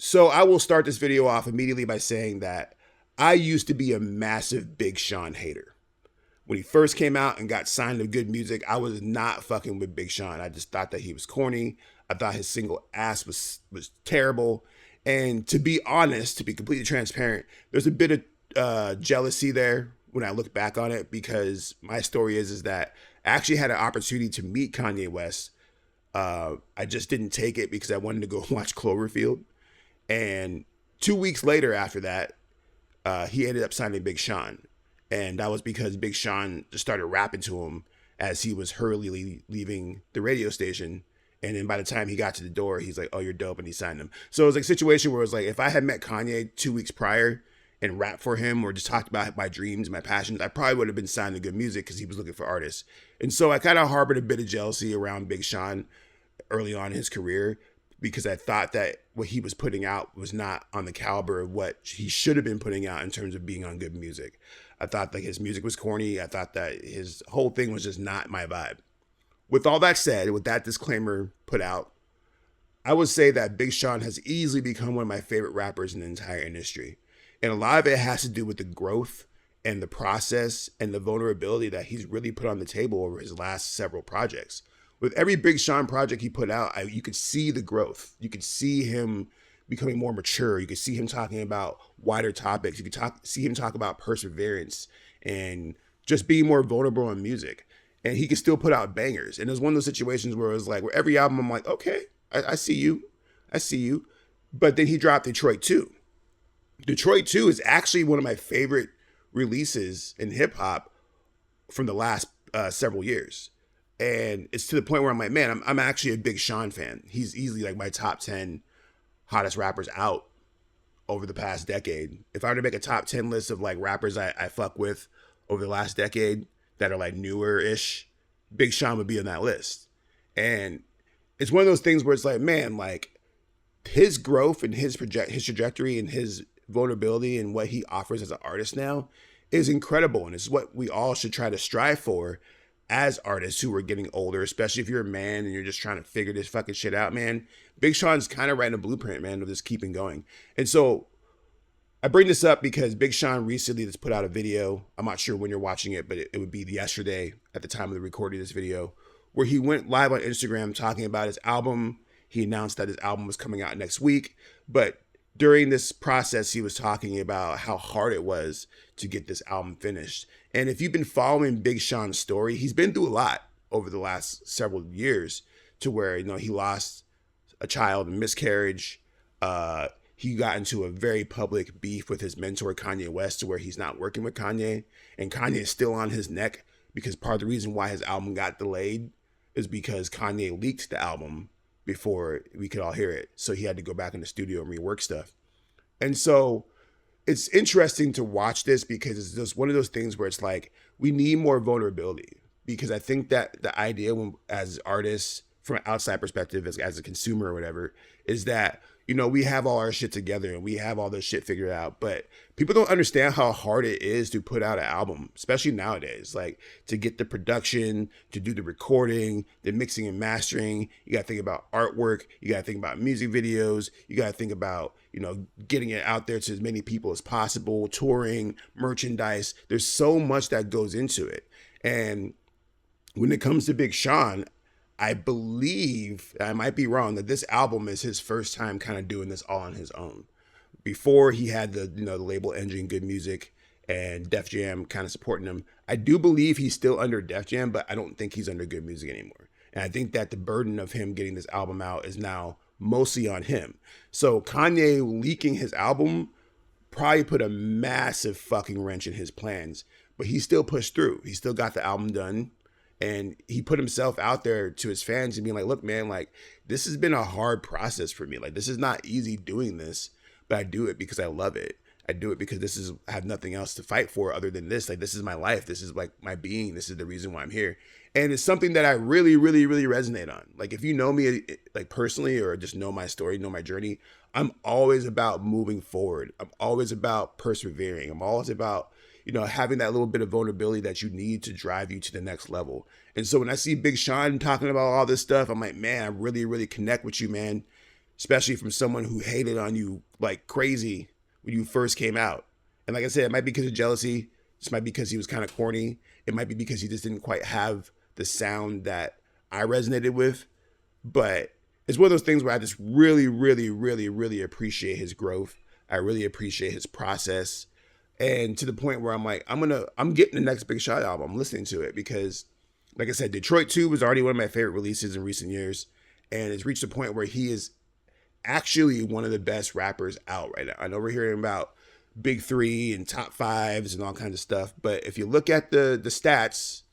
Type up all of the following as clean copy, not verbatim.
So I will start this video off immediately by saying that I used to be a massive Big Sean hater. When he first came out and got signed to Good Music, I was not fucking with Big Sean. I just thought that he was corny. I thought his single Ass was terrible. And to be honest, to be completely transparent, there's a bit of jealousy there when I look back on it, because my story is that I actually had an opportunity to meet Kanye West. I just didn't take it because I wanted to go watch Cloverfield. And 2 weeks later after that, he ended up signing Big Sean. And that was because Big Sean just started rapping to him as he was hurriedly leaving the radio station. And then by the time he got to the door, he's like, "Oh, you're dope," and he signed him. So it was like a situation where it was like, if I had met Kanye 2 weeks prior and rapped for him or just talked about my dreams, my passions, I probably would have been signed to Good Music because he was looking for artists. And so I kind of harbored a bit of jealousy around Big Sean early on in his career, because I thought that what he was putting out was not on the caliber of what he should have been putting out in terms of being on Good Music. I thought like his music was corny. I thought that his whole thing was just not my vibe. With all that said, with that disclaimer put out, I would say that Big Sean has easily become one of my favorite rappers in the entire industry. And a lot of it has to do with the growth and the process and the vulnerability that he's really put on the table over his last several projects. With every Big Sean project he put out, you could see the growth. You could see him becoming more mature. You could see him talking about wider topics. You could see him talk about perseverance and just being more vulnerable in music. And he could still put out bangers. And it was one of those situations where it was like, where every album I'm like, okay, I see you. I see you. But then he dropped Detroit 2. Detroit 2 is actually one of my favorite releases in hip hop from the last several years. And it's to the point where I'm like, man, I'm actually a Big Sean fan. He's easily like my top 10 hottest rappers out over the past decade. If I were to make a top 10 list of like rappers I fuck with over the last decade that are like newer-ish, Big Sean would be on that list. And it's one of those things where it's like, man, like his growth and his trajectory and his vulnerability and what he offers as an artist now is incredible. And it's what we all should try to strive for as artists who are getting older, especially if you're a man and you're just trying to figure this fucking shit out, man. Big Sean's kind of writing a blueprint, man, of just keeping going. And so I bring this up because Big Sean recently just put out a video. I'm not sure when you're watching it, but it would be yesterday at the time of the recording of this video, where he went live on Instagram talking about his album. He announced that his album was coming out next week. But during this process, he was talking about how hard it was to get this album finished. And if you've been following Big Sean's story, he's been through a lot over the last several years, to where, you know, he lost a child, a miscarriage. He got into a very public beef with his mentor, Kanye West, to where he's not working with Kanye. And Kanye is still on his neck because part of the reason why his album got delayed is because Kanye leaked the album before we could all hear it. So he had to go back in the studio and rework stuff. And so it's interesting to watch this, because it's just one of those things where it's like, we need more vulnerability, because I think that the idea when, as artists, from an outside perspective, as a consumer or whatever, is that, you know, we have all our shit together and we have all this shit figured out, but people don't understand how hard it is to put out an album, especially nowadays. Like, to get the production, to do the recording, the mixing and mastering. You got to think about artwork. You got to think about music videos. You got to think about, you know, getting it out there to as many people as possible, touring, merchandise. There's so much that goes into it. And when it comes to Big Sean, I believe, I might be wrong, that this album is his first time kind of doing this all on his own. Before, he had the, you know, the label Engine, Good Music, and Def Jam kind of supporting him. I do believe he's still under Def Jam, but I don't think he's under Good Music anymore. And I think that the burden of him getting this album out is now mostly on him. So Kanye leaking his album probably put a massive fucking wrench in his plans, but he still pushed through. He still got the album done. And he put himself out there to his fans and being like, look, man, like, this has been a hard process for me. Like, this is not easy doing this, but I do it because I love it. I do it because I have nothing else to fight for other than this. Like, this is my life. This is like my being. This is the reason why I'm here. And it's something that I really, really, really resonate on. Like, if you know me, like, personally, or just know my story, know my journey, I'm always about moving forward. I'm always about persevering. I'm always about, you know, having that little bit of vulnerability that you need to drive you to the next level. And so when I see Big Sean talking about all this stuff, I'm like, man, I really, really connect with you, man. especially from someone who hated on you like crazy when you first came out. And like I said, it might be because of jealousy. This might be because he was kind of corny. It might be because he just didn't quite have the sound that I resonated with. But it's one of those things where I just really, really, really, really appreciate his growth. I really appreciate his process. And to the point where I'm like, I'm getting the next Big Sean album. I'm listening to it because, like I said, Detroit 2 was already one of my favorite releases in recent years. And it's reached a point where he is actually one of the best rappers out right now. I know we're hearing about big three and top fives and all kinds of stuff. But if you look at the stats,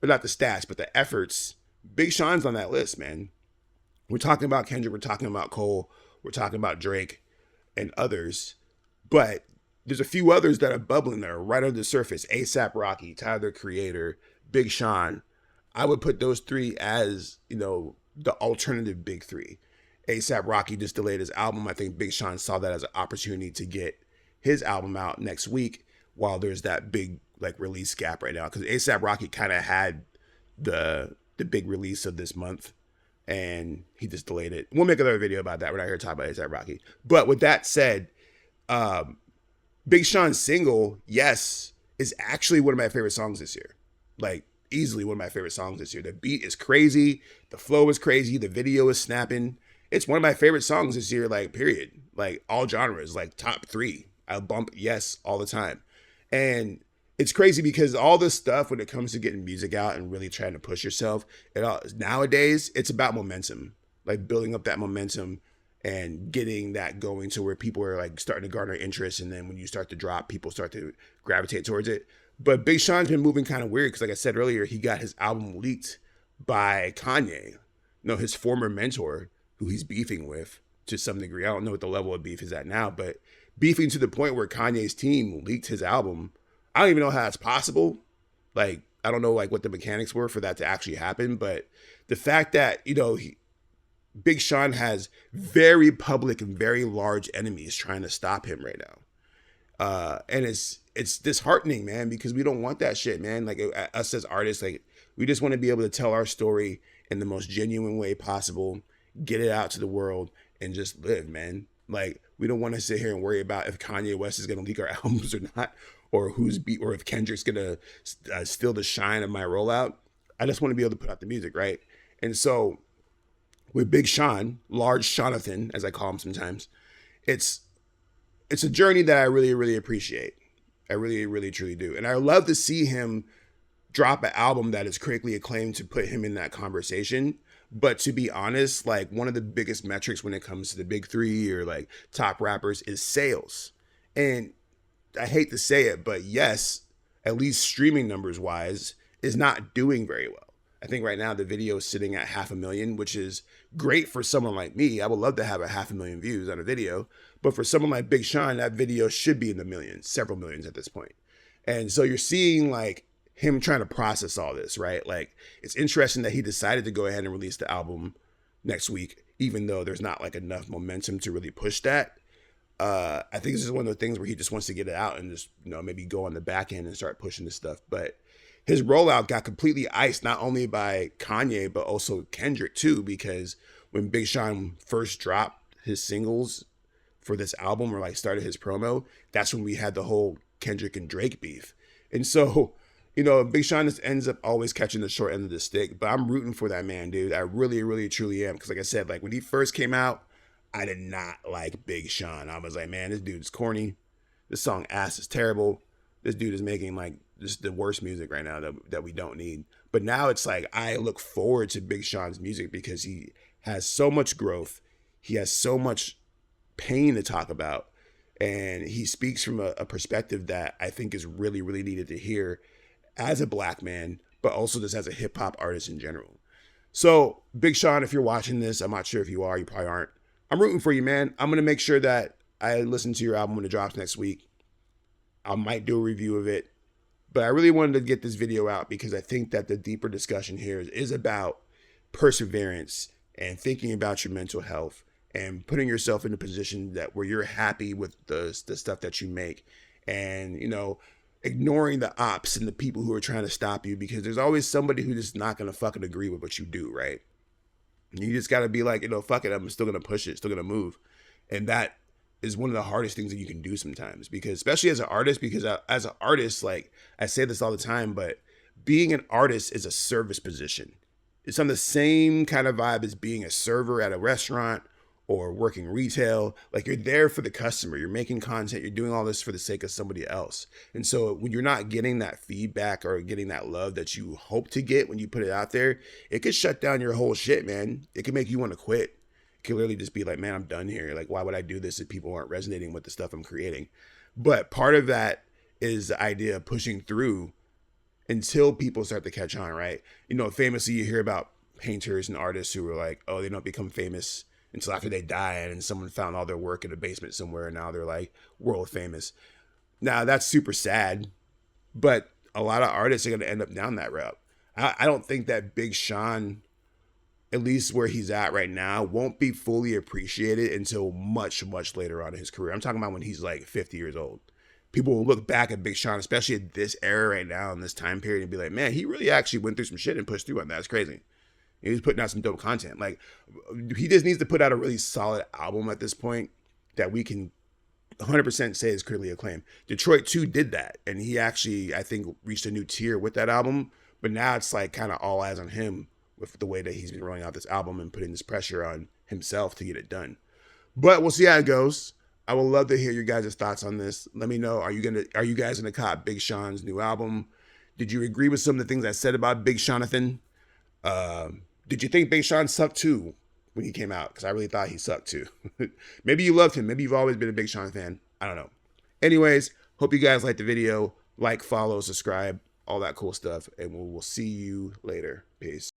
or not the stats, but the efforts, Big Sean's on that list, man. We're talking about Kendrick, we're talking about Cole, we're talking about Drake and others. But there's a few others that are bubbling there right under the surface. A$AP Rocky, Tyler, the Creator, Big Sean. I would put those three as, the alternative big three. A$AP Rocky just delayed his album. I think Big Sean saw that as an opportunity to get his album out next week while there's that big release gap right now. Because A$AP Rocky kind of had the big release of this month and he just delayed it. We'll make another video about that. We're not here to talk about A$AP Rocky. But with that said, Big Sean's single, Yes, is actually one of my favorite songs this year. Easily one of my favorite songs this year. The beat is crazy. The flow is crazy. The video is snapping. It's one of my favorite songs this year, period. All genres, top 3. I bump Yes all the time. And it's crazy because all this stuff, when it comes to getting music out and really trying to push yourself, nowadays, it's about momentum. Building up that momentum and getting that going to where people are starting to garner interest. And then when you start to drop, people start to gravitate towards it. But Big Sean's been moving kind of weird because, like I said earlier, he got his album leaked by Kanye, his former mentor, who he's beefing with to some degree. I don't know what the level of beef is at now, but beefing to the point where Kanye's team leaked his album. I don't even know how that's possible. I don't know what the mechanics were for that to actually happen, but the fact that, Big Sean has very public and very large enemies trying to stop him right now. And it's disheartening, man, because we don't want that shit, man. Us as artists, we just want to be able to tell our story in the most genuine way possible, get it out to the world, and just live, man. We don't want to sit here and worry about if Kanye West is going to leak our albums or not, or or if Kendrick's going to steal the shine of my rollout. I just want to be able to put out the music, right? And so with Big Sean, Large Jonathan, as I call him sometimes, it's a journey that I really, really appreciate. I really, really, truly do. And I love to see him drop an album that is critically acclaimed to put him in that conversation. But to be honest, one of the biggest metrics when it comes to the big three or top rappers is sales. And I hate to say it, but Yes, at least streaming numbers wise, is not doing very well. I think right now the video is sitting at 500,000, which is great for someone like me. I would love to have 500,000 views on a video. But for someone like Big Sean, that video should be in the millions, several millions at this point. And so you're seeing him trying to process all this, right? It's interesting that he decided to go ahead and release the album next week, even though there's not enough momentum to really push that. I think this is one of the things where he just wants to get it out and just, maybe go on the back end and start pushing this stuff. But his rollout got completely iced, not only by Kanye, but also Kendrick too, because when Big Sean first dropped his singles for this album or started his promo, that's when we had the whole Kendrick and Drake beef. And so, Big Sean just ends up always catching the short end of the stick, but I'm rooting for that man, dude. I really, really, truly am. Because like I said, when he first came out, I did not like Big Sean. I was like, man, this dude is corny. This song Ass is terrible. This dude is making just the worst music right now that we don't need. But now it's I look forward to Big Sean's music because he has so much growth. He has so much pain to talk about. And he speaks from a perspective that I think is really, really needed to hear as a black man, but also just as a hip hop artist in general. So Big Sean, if you're watching this, I'm not sure if you are, you probably aren't. I'm rooting for you, man. I'm going to make sure that I listen to your album when it drops next week. I might do a review of it, but I really wanted to get this video out because I think that the deeper discussion here is about perseverance and thinking about your mental health and putting yourself in a position where you're happy with the stuff that you make and, ignoring the ops and the people who are trying to stop you because there's always somebody who's just not going to fucking agree with what you do, right? You just got to be like, fuck it, I'm still gonna push it, still gonna move, and that is one of the hardest things that you can do sometimes, because especially as an artist, because as an artist, like I say this all the time, but being an artist is a service position. It's on the same kind of vibe as being a server at a restaurant or working retail. Like, you're there for the customer, you're making content, you're doing all this for the sake of somebody else. And so when you're not getting that feedback or getting that love that you hope to get when you put it out there, it could shut down your whole shit, man. It could make you want to quit. It could literally just be like, man, I'm done here. Like, why would I do this if people aren't resonating with the stuff I'm creating? But part of that is the idea of pushing through until people start to catch on, right? Famously, you hear about painters and artists who were like, oh, they don't become famous until after they died and someone found all their work in a basement somewhere, and now they're like world famous. Now, that's super sad, but a lot of artists are going to end up down that route. I don't think that Big Sean, at least where he's at right now, won't be fully appreciated until much, much later on in his career. I'm talking about when he's like 50 years old. People will look back at Big Sean, especially at this era right now in this time period, and be like, man, he really actually went through some shit and pushed through on that. That's crazy. He's putting out some dope content. Like, he just needs to put out a really solid album at this point that we can 100% say is critically acclaimed. Detroit 2 did that, and he actually, I think, reached a new tier with that album. But now it's like kind of all eyes on him with the way that he's been rolling out this album and putting this pressure on himself to get it done. But we'll see how it goes. I would love to hear your guys' thoughts on this. Let me know. Are you guys gonna cop Big Sean's new album? Did you agree with some of the things I said about Big Seanathan? Did you think Big Sean sucked too when he came out? Because I really thought he sucked too. Maybe you loved him. Maybe you've always been a Big Sean fan. I don't know. Anyways, hope you guys liked the video. Like, follow, subscribe, all that cool stuff. And we will see you later. Peace.